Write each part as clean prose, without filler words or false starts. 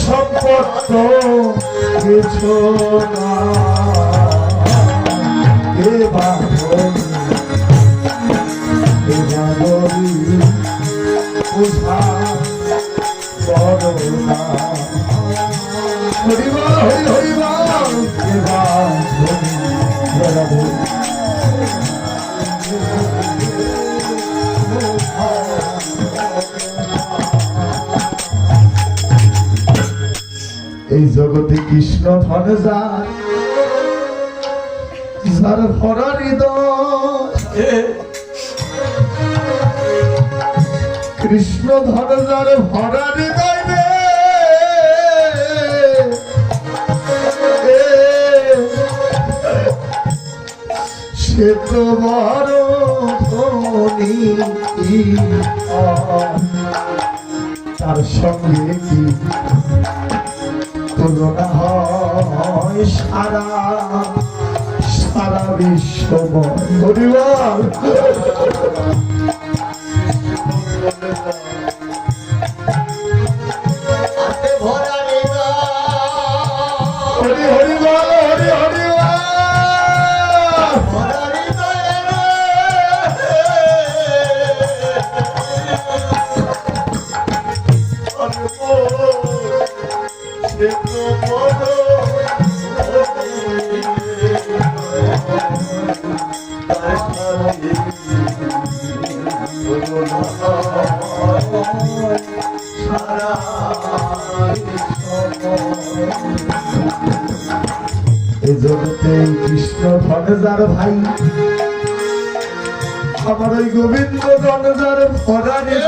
সম্পদ কিছু না বুঝা বড় না হরিবা হরিবা এই জগতে কৃষ্ণ ধন যার যার ভরা হৃদয় কৃষ্ণ ধন যার ভরা হৃদয় সে তো বড় ধনী তার সঙ্গে কি তুলনা হয় সারা সারা বিশ্বময় পরিবার এই জগতে কৃষ্ণ ধনজার ভাই আমার ওই গোবিন্দ ধনজার ফরানি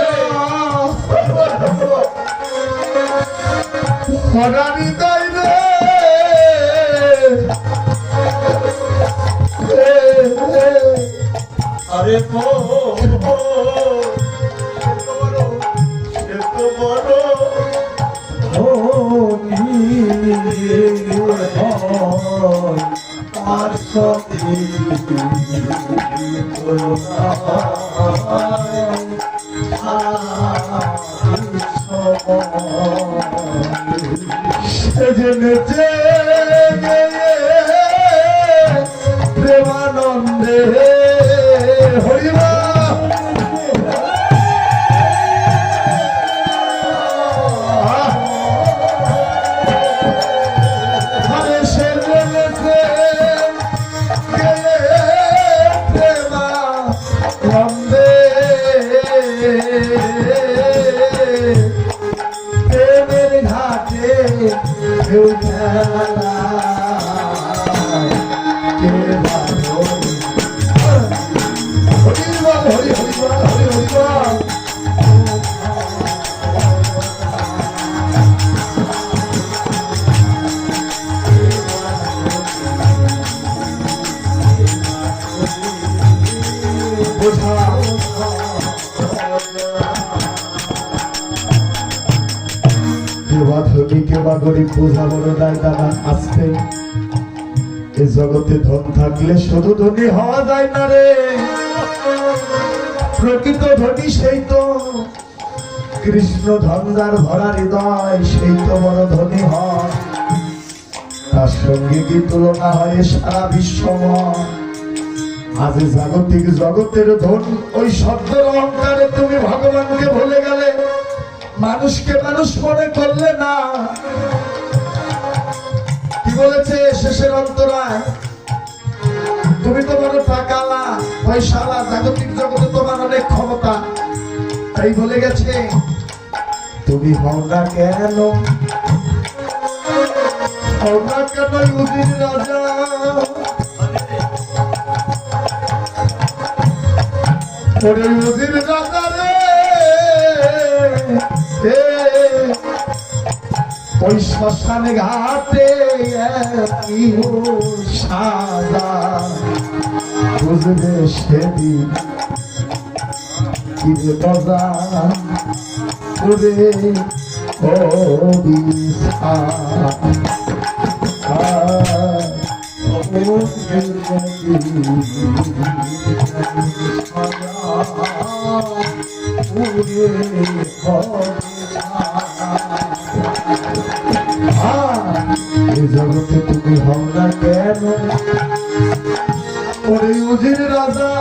ফরানি আরে আর প্রেমানন্দে হরিবা গরিব বোঝা বড় দায় দাদা আসতে এই জগতে ধন থাকলে শুধু ধনী হওয়া যায় না রে প্রকৃত ধনী সেই তো কৃষ্ণ ধনজার ভরা হৃদয় সেই তো বড় ধনী হয় তার সঙ্গে কি তুলনা হয় সারা বিশ্বময় আজ জাগতিক জগতের ধন ওই শব্দের অহংকারে তুমি ভগবানকে ভুলে গেলে মানুষকে মানুষ মনে করলে না কি বলেছে শেষের অন্তরায় তুমি তো বড় টাকালা পয়সালা জাগতিক জগতে তোমার অনেক ক্ষমতা তাই বলে গেছে তুমি হও না কেন উজির রাজা উজির রাজা ওই শ্মশানে ঘাটে সাজা বুঝবে সেদিন কি মজা করে জগতে তুমি হও না কেন ওরে উজির রাজা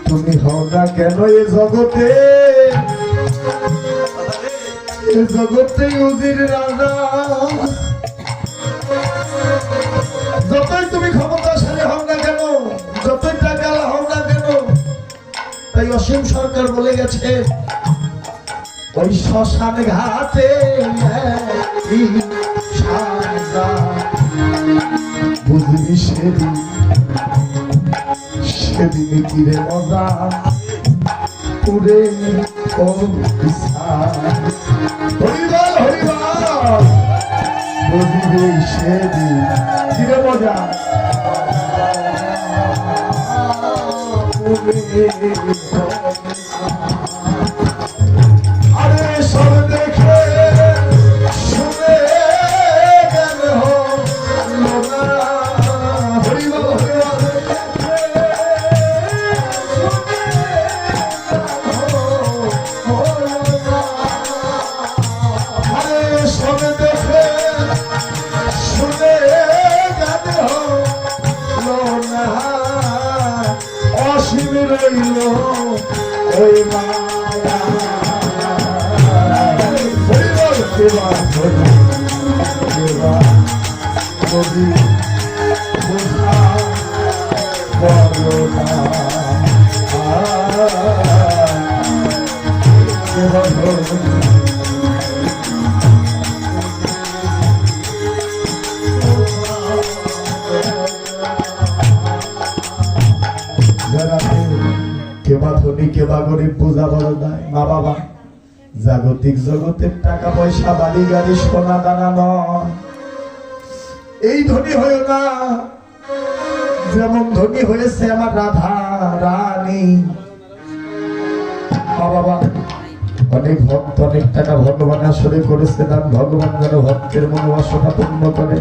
তুমি হও না কেন এ জগতে উজির রাজা যতই তুমি ক্ষমতাশালী হও না কেন যতই টাকা হও না কেন তাই অসীম সরকার বলে গেছে ওই শ্মশান ঘাটে বুঝবি সেদিনে কিরে মজা পুরে হরিবল বুঝবি সেদিন কিরে মজা আরে সব দেখে শুনে গেল হরিবল আরে সব দেখে শুনে গেল অসীম রইল ওই মায়া কবি বোঝা বলো না কেবা ধনী কেবা গরিব বোঝা বড় নাই মা বাবা জাগতিক জগতের টাকা পয়সা বাড়ি গাড়ি সোনা দানা নয় এই ধনী হয়েও না যেমন ধনী হয়েছে আমার রাধা রানী মা বাবা অনেক ভক্ত অনেক টাকা ভগবান আসলে করেছে দান ভগবান যেন ভক্তের মনোবাসনা পূর্ণ করে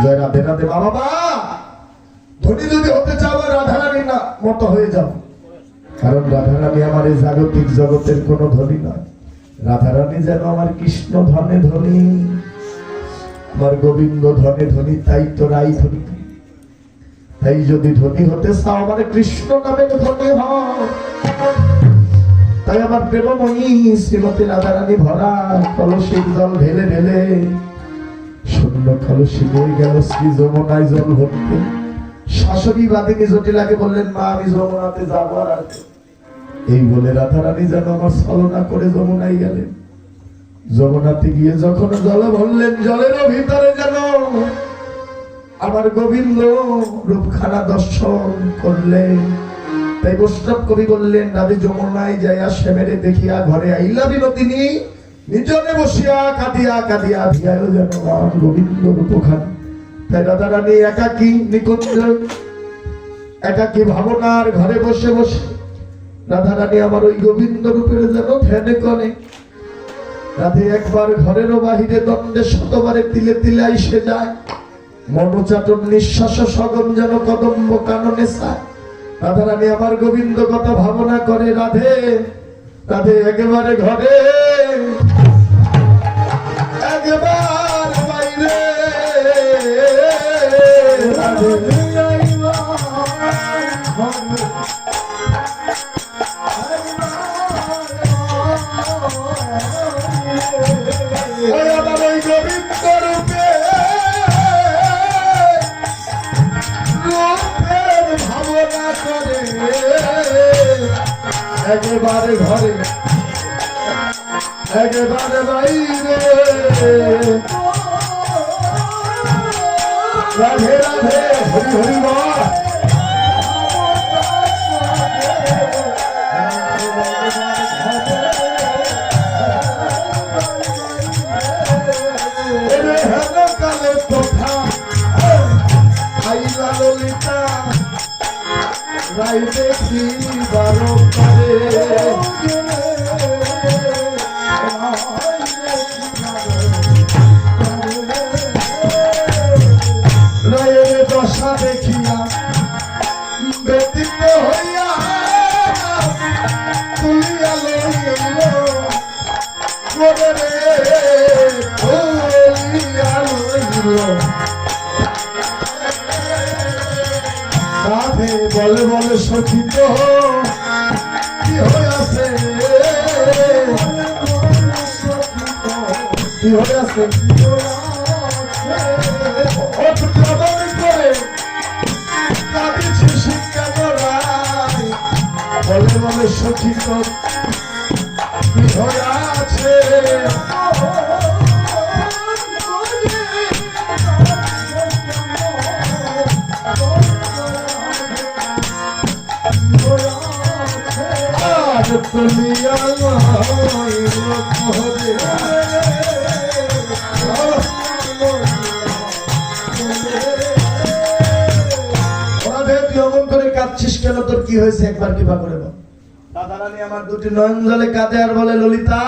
জয় রাধে রাধে মা বাবা ধনী যদি হতে চাও রাধা রানী না মতো হয়ে যাও কারণ রাধারানী আমার এই জাগতিক জগতের কোন ধনী নয় রাধারানী যেন আমার কৃষ্ণ ধনে ধনী আমার গোবিন্দ ধনে ধনী তাই তো রাই ধনী তাই যদি ধনী হতে চাও আমার কৃষ্ণ নামে ধনী হও তাই আমার প্রেমময়ী শ্রীমতী রাধারানী ভরা কলসির জল ঢেলে ঢেলে শূন্য কলসি বয়ে গেল শ্রী যমুনায় জল ভর্তি শাশুড়ি বাদিনী জটিলাকে বললেন মা আমি যমুনাতে যাবো আর এই বলে রাধারানী যেন আমার ছলনা করে যমুনায় গেলেন যমুনাতে গিয়ে যখন জল ভরলেন জলের ভিতরে যেন আমার গোবিন্দ রূপখানা দর্শন করলেন তাই বৈষ্ণব কবি বললেন রাধে যমুনায় যাইয়া সেমেরে দেখিয়া ঘরে আইলা বিনোদিনী নিজনে বসিয়া কাঁদিয়া কাঁদিয়া ধিয়ায় যেন আমার গোবিন্দ রূপখানা তাই রাধারানী একাকী নিকুঞ্জ একাকী ভাবনার ঘরে বসে বসে রাধারানী আমার ওই গোবিন্দ রূপের যেন ধ্যানে করে রাধে একবার ঘরেরও বাহিরে দণ্ডে শতবারে তিলে তিলে আইসে যায় মনোচাটন নিঃশ্বাস সগম যেন কদম্ব কাননে চায় রাধারানী আমার গোবিন্দ কত ভাবনা করে রাধে রাধে একেবারে ঘরে একবার বাইরে রাধে একেবারে ঘরে একেবারে বাইরে রাধে রাধে হরি হরি বল। কালে কোথা আইলা ললিতা রাই দেখি বারো করে রায়ের দশা দেখিয়া ব্যতীত হইয়া তুলিয়া লইল মনে রে তুলিয়া লইল। রাধে বলে বলে সখী তো কি হইয়াছে কি হইয়াছে বলে বলে সখী তো কি হইয়াছে তুমি অমন করে কাঁদছিস কেন? তোর কি হয়েছে একবার কিবা করে বল। দাদারানী আমার দুটি নয়ন জলে কাঁদে আর বলে ললিতা,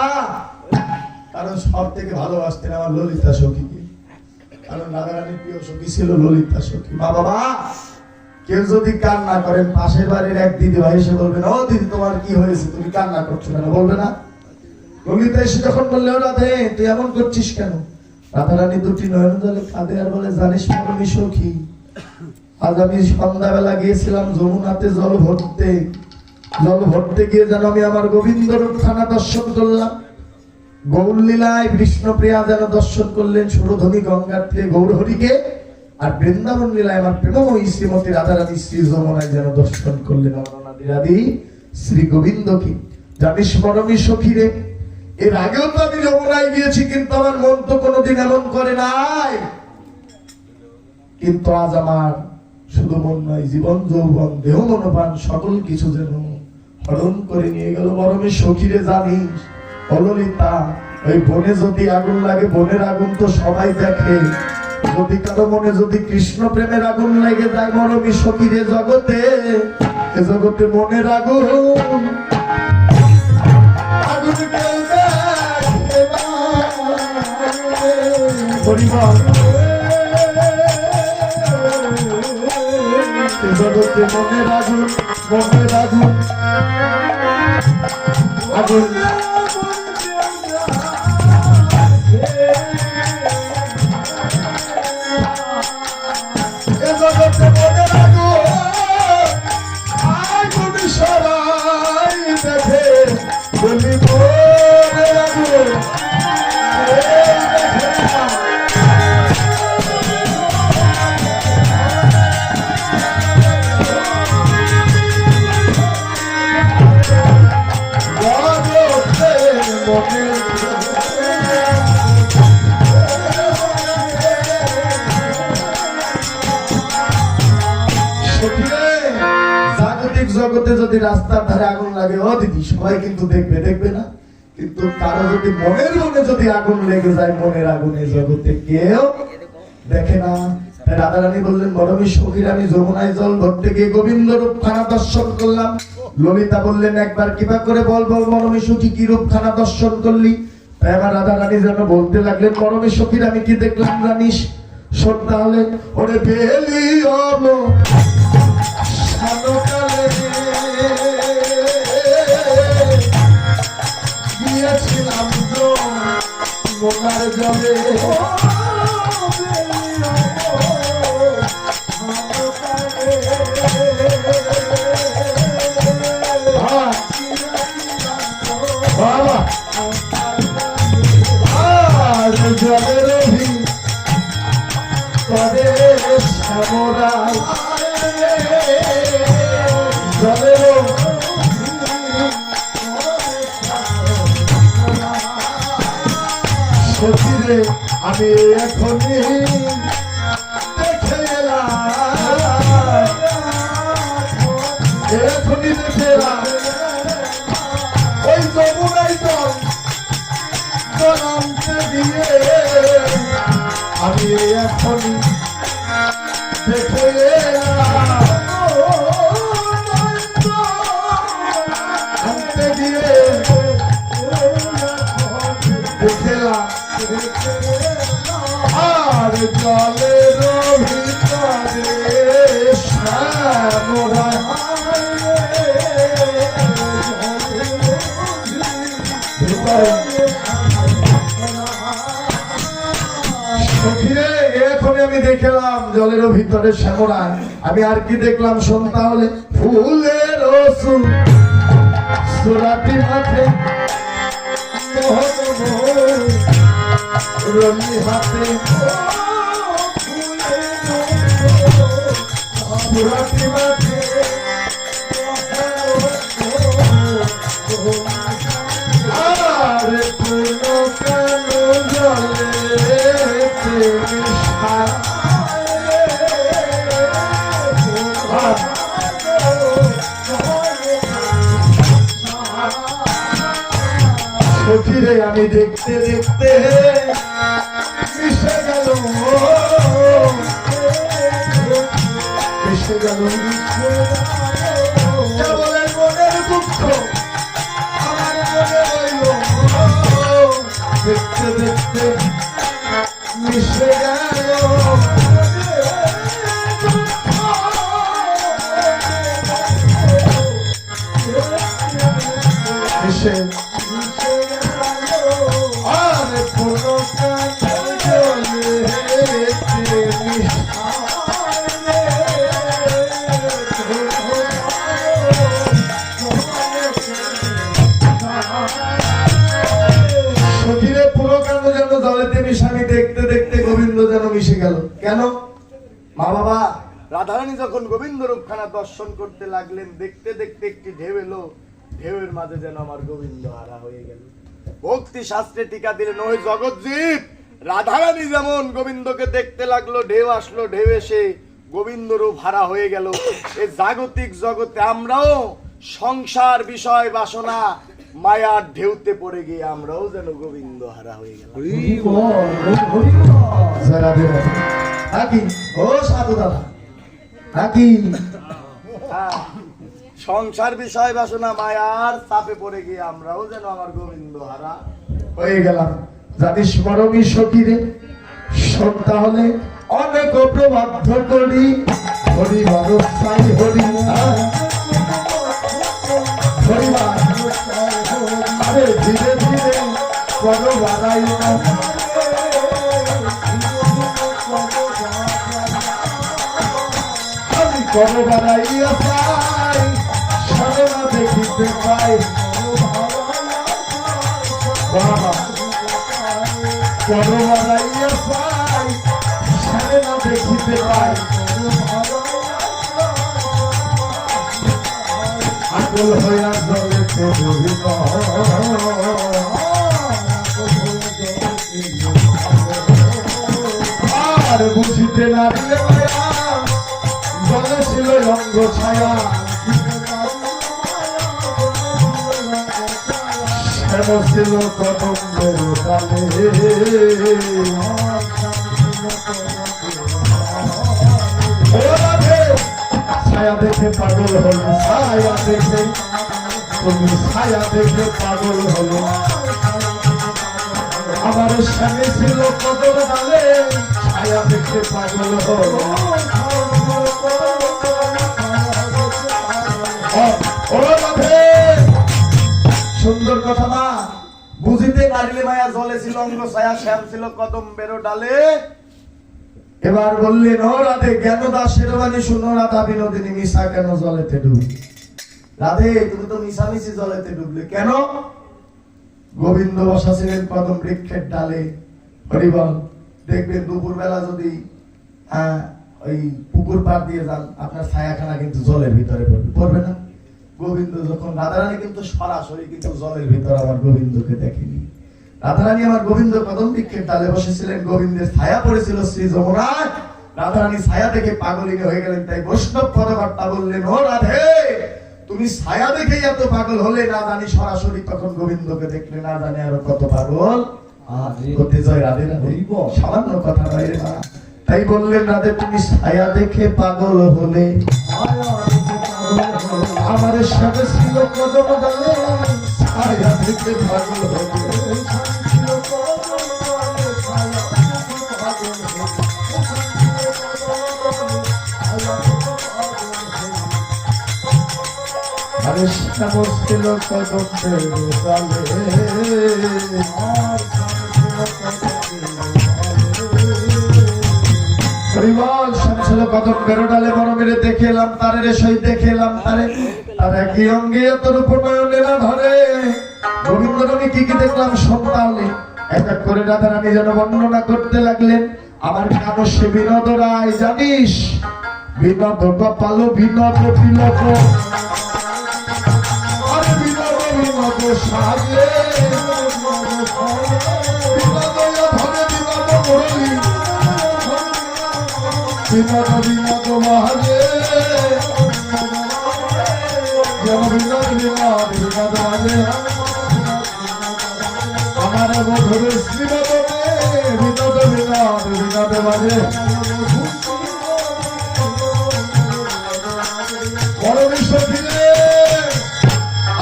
কারণ সব থেকে ভালোবাসতেন আমার ললিতা সখীকে, কারণ দাদারানীর প্রিয় সখী ছিল ললিতা সখী। মা বাবা কেউ যদি কান্না করেন পাশের বাড়ির এক দিদি ভাই এসে বলবেন ও দিদি তোমার কি হয়েছে, তুমি কান্না করছো কেন, বলবে না? ললিতা এসে যখন বললে ও রাধে তুই এমন করছিস কেন, রাধারানী দুটি নয়ন জলে কাঁদে আর বলে জানিস মরমি সখী, আজ আমি সন্ধ্যাবেলা গিয়েছিলাম যমুনাতে জল ভরতে গিয়ে যেন আমি আমার গোবিন্দ রূপখানা দর্শন করলাম। গৌর লীলায় কৃষ্ণপ্রিয়া যেন দর্শন করলেন সুরধনী গঙ্গার তীরে গৌরহরিকে, আর বৃন্দাবন লীলায় আমার প্রেমময়ী শ্রীমতী রাধারানী শ্রী যমুনায় যেন দর্শন করলেন আমার অনাদিরাদি শ্রী গোবিন্দকে। জানিস মরমি সখী রে, এর আগেও তো আমি যমুনায় গিয়েছি কিন্তু আমার মন তো কোনোদিন এমন করে নাই, কিন্তু আজ আমার শুধু মন নয় জীবন যৌবন দেহ মনোপ্রাণ সকল কিছু যেন হরণ করে নিয়ে গেল। মরমি সখী রে জানিস ললিতা, ওই বনে যদি আগুন লাগে বনের আগুন তো সবাই দেখে, যদি কারো মনে যদি কৃষ্ণ প্রেমের আগুন লেগে যায় মরমি সখী রে জগতে, এ জগতে মনের আগুন আগুন কেউ দেখে না। পরিবার জগতে মনের আগুন আগুন জগতে মনের আগুন সবাই দেখে, বলি মনের আগুন জাগতিক জগতে যদি রাস্তার ধারে আগুন লাগে ও দিদি সবাই কিন্তু দেখবে না, কিন্তু কারো যদি মনের মনে যদি আগুন লেগে যায় মনের আগুনে জগতে কেউ দেখে না। রাধারানী বললেন মরমি সখী আমি যমুনায় জল ভরতে গিয়ে গোবিন্দ রূপখানা দর্শন করলাম। ললিতা বললেন একবার কিবা করে বল বল মরমি সখী কি রূপখানা দর্শন করলি? তাই আমার রাধারানী যেন বলতে লাগলেন মরমি সখীর আমি কি দেখলাম জানিস? শোন তাহলে। ওরে বেলি গিয়েছিলাম মোনার জলে জলের করে শ্যামরাই জলের সখীরে আমি এখনই দেখে এখনই দেখলাম ওই যমুনাই জলামতে দিয়ে আমি এখনই দেখে আনতে দিয়ে দেখলাম আর জলের ভিতরে শ্যামরা এখনই আমি দেখলাম জলের ভিতরে শ্যামরা। আমি আর কি দেখলাম শোন তাহলে, ফুলের সুরাটি মাঠে রলি হাতে সুরাটি মাঠে আর কোনো কানো জলে সখীরে আমি দেখতে দেখতে মিশে গেল কেবলের মনের দুঃখ আমার মনে রইল, দেখতে দেখতে মিশে গেল মিশে আর কোনো সখীরে পুরো কাণ্ড যেন জলেতে মিশে আমি দেখতে দেখতে গোবিন্দ যেন মিশে গেল। কেন? মা বাবা রাধারানী যখন গোবিন্দ রূপখানা দর্শন করতে লাগলেন, দেখতে দেখতে একটি ঢেউ এলো, ঢেউয়ের মাঝে যেন আমার গোবিন্দ হারা হয়ে গেল। ভক্তি শাস্ত্রে টিকা দিলেন, ওই জগৎজীব রাধারানী যেমন গোবিন্দকে দেখতে লাগলো, ঢেউ আসলো, ঢেউ এসে গোবিন্দ রূপ হারা হয়ে গেল। এই জাগতিক জগতে আমরাও সংসার বিষয় বাসনা মায়ার ঢেউতে পড়ে গিয়ে আমরাও যেন গোবিন্দ হারা হয়ে গেল। ও সাধু দাদা নাকি সংসার বিষয় বাসনা মায়ার চাপে পড়ে গিয়ে আমরাও যেন আমার গোবিন্দ হারা হয়ে গেলাম। জানিস মরমী সখীরে শোন তাহলে, অনেক প্রবাধ্য করি হরি বারসাই হরি হরিবার আরে ধীরে ধীরে করো বাড়াই আমি করো বাড়াইয়া চাই সাধনা দেখিতে পাই বাবা করো বাড়াইয়া চাই সাধনা দেখিতে পাই আকুল হইয়া জলে ডুবিব আর বুঝিতে নারিলে মায়া জলে ছিল অঙ্গ ছায়া শ্যাম ছিল কদম্বের ডালে ছায়া দেখে পাগল হল ছায়া দেখে তুমি ছায়া দেখে পাগল হল আমার স্বামী ছিল কদম ডালে ছায়া দেখে পাগল হল সুন্দর কথা না বুঝিতে নারিলে মায়া জলে ছিল অঙ্গ ছায়া শ্যাম ছিল কদম্বের ডালে। এবার বললেন ও রাধে জ্ঞান দাসের বাণী শুনো রাধা বিনোদিনী মিশা কেন জলেতে ডুব রাধে তুমি তো মিশামিশি জলেতে ডুবলে কেন? গোবিন্দ বসা ছিলেন কদম বৃক্ষের ডালে। হরিবল দেখবেন দুপুর বেলা যদি ওই পুকুর পাড় দিয়ে যান আপনার ছায়াখানা কিন্তু জলের ভিতরে পড়বে না। গোবিন্দ যখন রাধারানী কিন্তু সরাসরি কিন্তু জলের ভিতরে আমার গোবিন্দকে দেখেনি। রাধারানী আমার গোবিন্দ কদম বৃক্ষের ডালে বসেছিলেন, গোবিন্দের ছায়া পড়েছিল শ্রী যমুনায়। রাধারানী ছায়া দেখে পাগলিনী হয়ে গেলেন। তাই বৈষ্ণব পদকর্তা বললেন, ও রাধে, তুমি ছায়া দেখেই এত পাগল হলে, না জানি সরাসরি তখন গোবিন্দকে দেখলে না জানি আরো কত পাগল হতে যায়। রাধে রাধে, সামান্য কথা নয় রে মা। তাই বললেন, রাধে তুমি ছায়া দেখে পাগল হলে, আমার সাথে ছিল কদম ডালে, ছায়া দেখে পাগল হলে। আরে শ্যাম ছিল কদমের ডালে, পরিবার শ্যাম ছিল কদমের ডালে, বড় মেরে দেখে এলাম তারে রে, সই দেখে এলাম তারে, তার একই অঙ্গে এত রূপ নয়নে না ধরে। গোবিন্দ আমি কি কি দেখলাম সন্তানে, এক এক করে রাধারানী যেন বর্ণনা করতে লাগলেন। আমার কেন সে বিনোদ রায় জানিস, বিনোদ গোপাল বিনোদ তিলক, আরে বিনোদ বিনোদ সাজে, বিনোদ ধরে বিনোদ মুরলী, বিনোদ বিনোদ মহাজে, যেন বিনোদ বিনোদ বিনোদ মাঝে, আমার মধুর শ্রীমদনে বিনোদ বিনোদ বিনোদ মাঝে।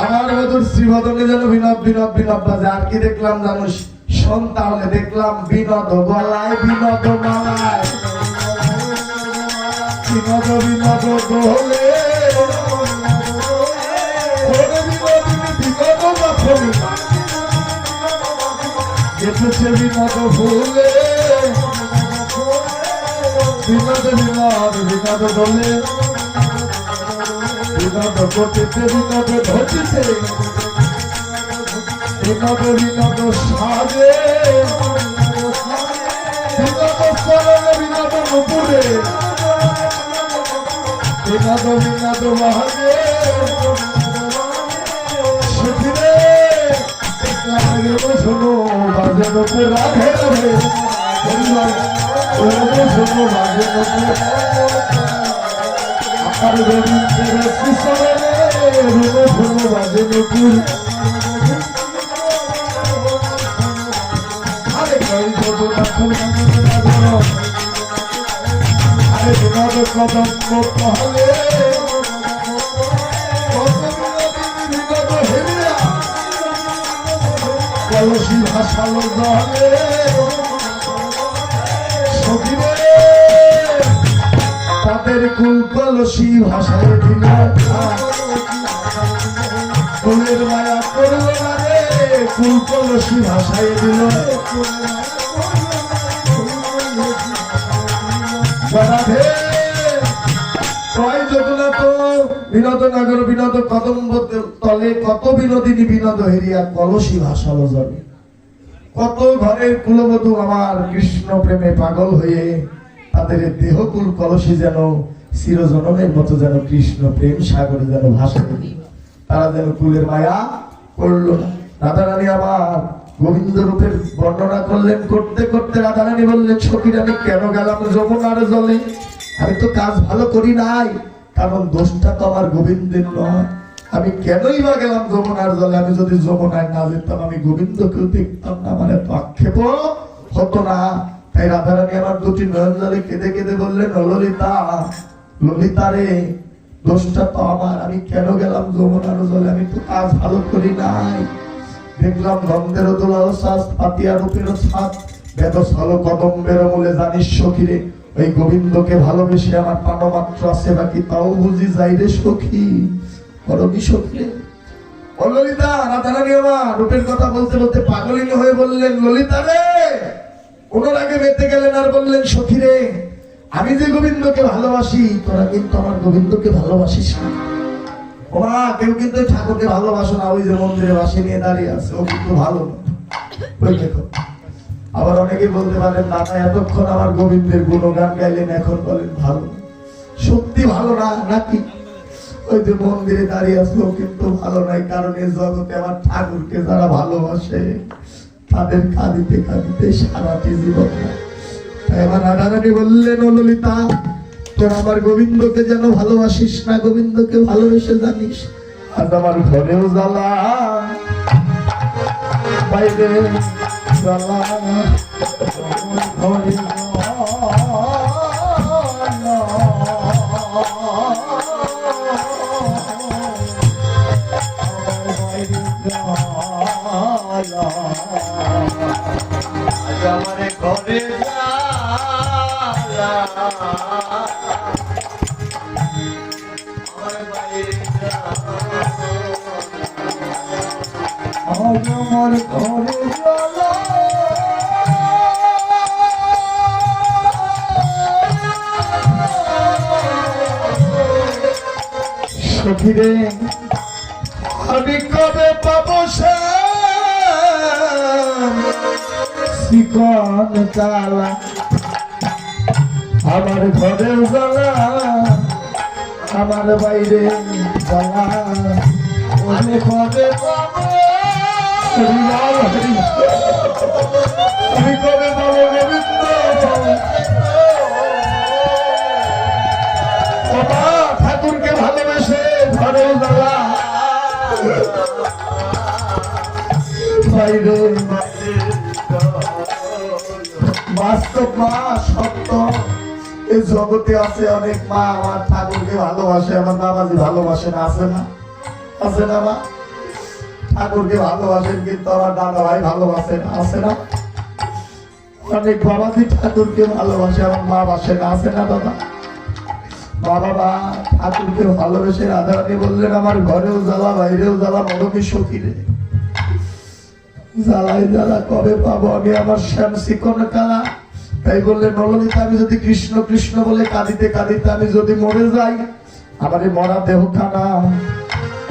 আমার মধুর শ্রীমদনে যেন বিনোদ বিনোদ বিনোদ বাজে। আর কি দেখলাম জানো সন্তানে, দেখলাম বিনোদ গলায় বিনোদ মালায়, বিনোদ বিনোদ দোলে, বিনোদ মাথনি এসেছে বিনোদ ফুলে, বিনোদ বিনোদ বিনোদ দোলে, বিনোদ ঘটিতে বিনোদ ঘটিতে, বিনোদ বিনোদ সাজে, বিনোদ চরণে বিনোদ নুপুরে, বিনোদ বিনোদ মহাজে। সুখিরে শোনো বাজে নুপুর রাধে রাধে, শোনো বাজে নুপুর আর গোবিন্দের শ্রীচরণে, শোনো বাজে নুপুর। আরে কই জগন্নাথ আরে বিনোদ কদম হলে, বিনোদ হেরিয়া কলসি ভাসালো জলে। সখীরে তাদের কুল কলসি ভাসায় দিল, কুলের মায়া করল না রে, কুল কলসি ভাসায় দিল। রাধে কয় জগন্নাথ বিনোদনগর বিনোদ কদম্ব তলে, কত বিনোদিনী বিনোদ হেরিয়া কলসি ভাসালো জলে। কত ঘরের কুলবধূ আমার কৃষ্ণ প্রেমে পাগল হয়ে তাদের দেহকুল কলসি যেন চিরজনমের মতো যেন কৃষ্ণ প্রেম সাগরে যেন ভাসে, তারা যেন কুলের মায়া করল না। রাধারানী আমার গোবিন্দ রূপের বর্ণনা করলেন, করতে করতে রাধারানী বললেন, সখীর আমি কেন গেলাম যমুনার জলে, আমি তো কাজ ভালো করি নাই, কারণ দোষটা তো আমার গোবিন্দের নয়, আমি কেনই বা গেলাম যমুনার জলে। আমি যদি যমুনায় না যেতাম আমি গোবিন্দকেও দেখতাম না, আমার এত আক্ষেপ হতো না। তাই রাধারানী আমার দুটি নয়ন জলে কেঁদে কেঁদে বললেন, ললিতা ললিতা রে, দোষটা তো আমার, আমি কেন গেলাম যমুনার জলে, আমি তো কাজ ভালো করি নাই। দেখলাম নন্দের দোলাল শ্বাস, পাতিয়া রূপের ছাদ, বেদ ছল কদম্বের মূলে, জানিস সখীরে ওই গোবিন্দকে ভালোবেসে আমার প্রাণমাত্র আছে বাকি, তাও বুঝি যাই রে সখী, করবি সখী। ও ললিতা, রাধারানী আমার রূপের কথা বলতে বলতে পাগলিনী হয়ে বললেন, ললিতা রে, ওনার আগে বেঁধে গেলেন আর বললেন, সখী রে, আমি যে গোবিন্দকে ভালোবাসি, তোরা কিন্তু আমার গোবিন্দকে ভালোবাসিস না। ওমা, কেউ কিন্তু ঠাকুরকে ভালোবাসো না, ওই যে মন্দিরে বাসি নিয়ে দাঁড়িয়ে আছে, ও কিন্তু ভালো না। ওই দেখো, আবার অনেকে বলতে পারেন, দাদা এতক্ষণ আমার গোবিন্দের গুণগান গাইলেন, এখন বলেন ভালো। সত্যি ভালো না নাকি? ওই যে মন্দিরে দাঁড়িয়ে আছে, ও কিন্তু ভালো নাই, কারণ এই জগতে আমার ঠাকুরকে যারা ভালোবাসে তাদের কাঁদিতে কাঁদিতে সারাটি জীবন। এবার রাধারানী বললেন, ও ললিতা, তোর আমার গোবিন্দকে যেন ভালোবাসিস না, গোবিন্দকে ভালোবেসে জানিস। আজ আমার ঘরেও জ্বালা, বাইরে জ্বালা, ঘরে আমার ঘরে আমার বাইরে আমার ঘরে জ্বালা, সখীরে আমি কবে পাবো শিকন চালা, আমার ঘরে জ্বালা, আমার বাইরে জ্বালা, আমি কবে পাবো আমি কবে পাবো গোবিন্দ, বাবা ঠাকুরকে ভালোবেসে ঘরেও জ্বালা, বাইরে বাস্তব মা সত্য। এই জগতে আছে অনেক মা আমার ঠাকুরকে ভালোবাসে, আমার বাবাজি ভালোবাসে না, আছে না? আছে না মা? ঠাকুরকে ভালোবাসেন কিন্তু আমার দাদা ভাই ভালোবাসে না, আছে না? অনেক বাবাজি ঠাকুরকে ভালোবাসে, আমার মা বাসে না, আছে না দাদা? বাবা ঠাকুরকে ভালোবেসে রাধারানী বললেন, আমার ঘরেও জ্বালা, বাইরেও জ্বালা, মরমি সখীরে জ্বালাই জ্বালা কবে পাবো আমি আমার শ্যাম শিকন কালা। তাই বললেন, নলনীতে আমি যদি কৃষ্ণ কৃষ্ণ বলে কাঁদিতে কাঁদিতে আমি যদি মরে যাই, আমার এই মরা দেহখানা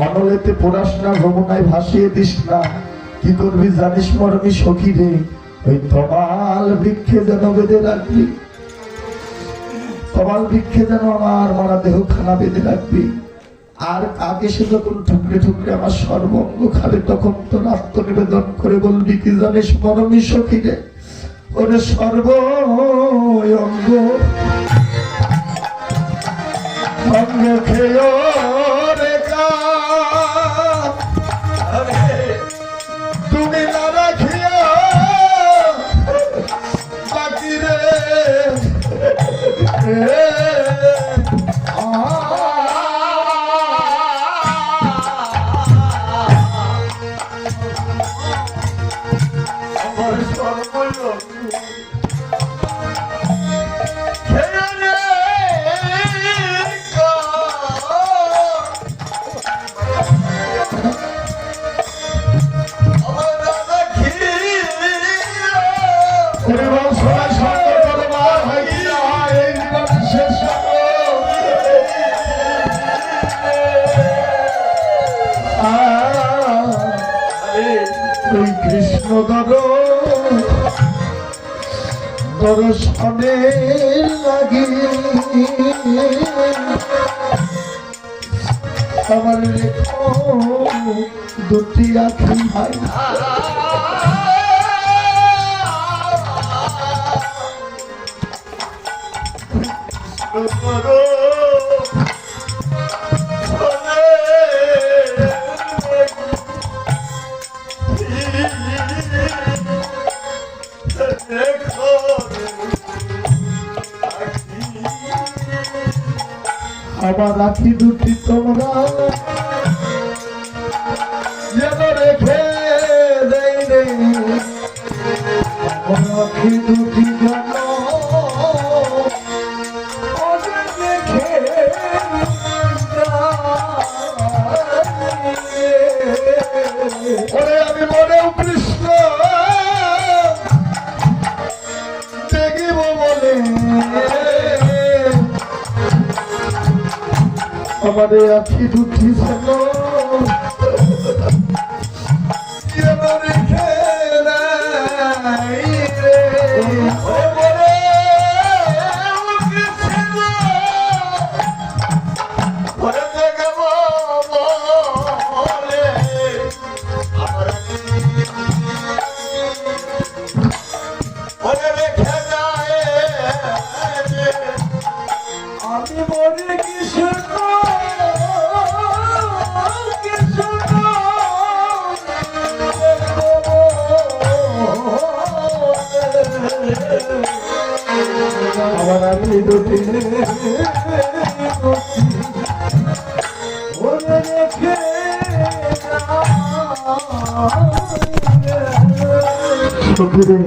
অনলেতে পোড়াস না, যমুনায় ভাসিয়ে দিস না। কি করবি জানিস মরমি সখী রে, ওই তমাল বৃক্ষে যেন বেঁধে রাখবি, তমাল বৃক্ষে যেন আমার মরা দেহখানা বেঁধে রাখবি। আর কাকে সে যখন ঠুকরে ঠুকরে আমার সর্বঙ্গ খাবে, তখন তো আত্মনিবেদন করে বলবি, কি জানিস মরমি সখী রে, ওরে সর্ব অঙ্গ অঙ্গ খেয় রেখা তুমি না রাখিয়া বাকি রে কৃষ্ণ দর্শনে লাগি আমার রেখো দুটি আখি ভাই, আমার রাখি দুটি তোমরা যেন রেখে দেই রে, আমার রাখি দুটি যেন রেখে ওরে আমি মনেও কৃষ্ণ দেখিব বলে আমাদের আখি দুটি যেন রেখে নাই রে, আবার আমি দুটি ওরে রেখে সখী রে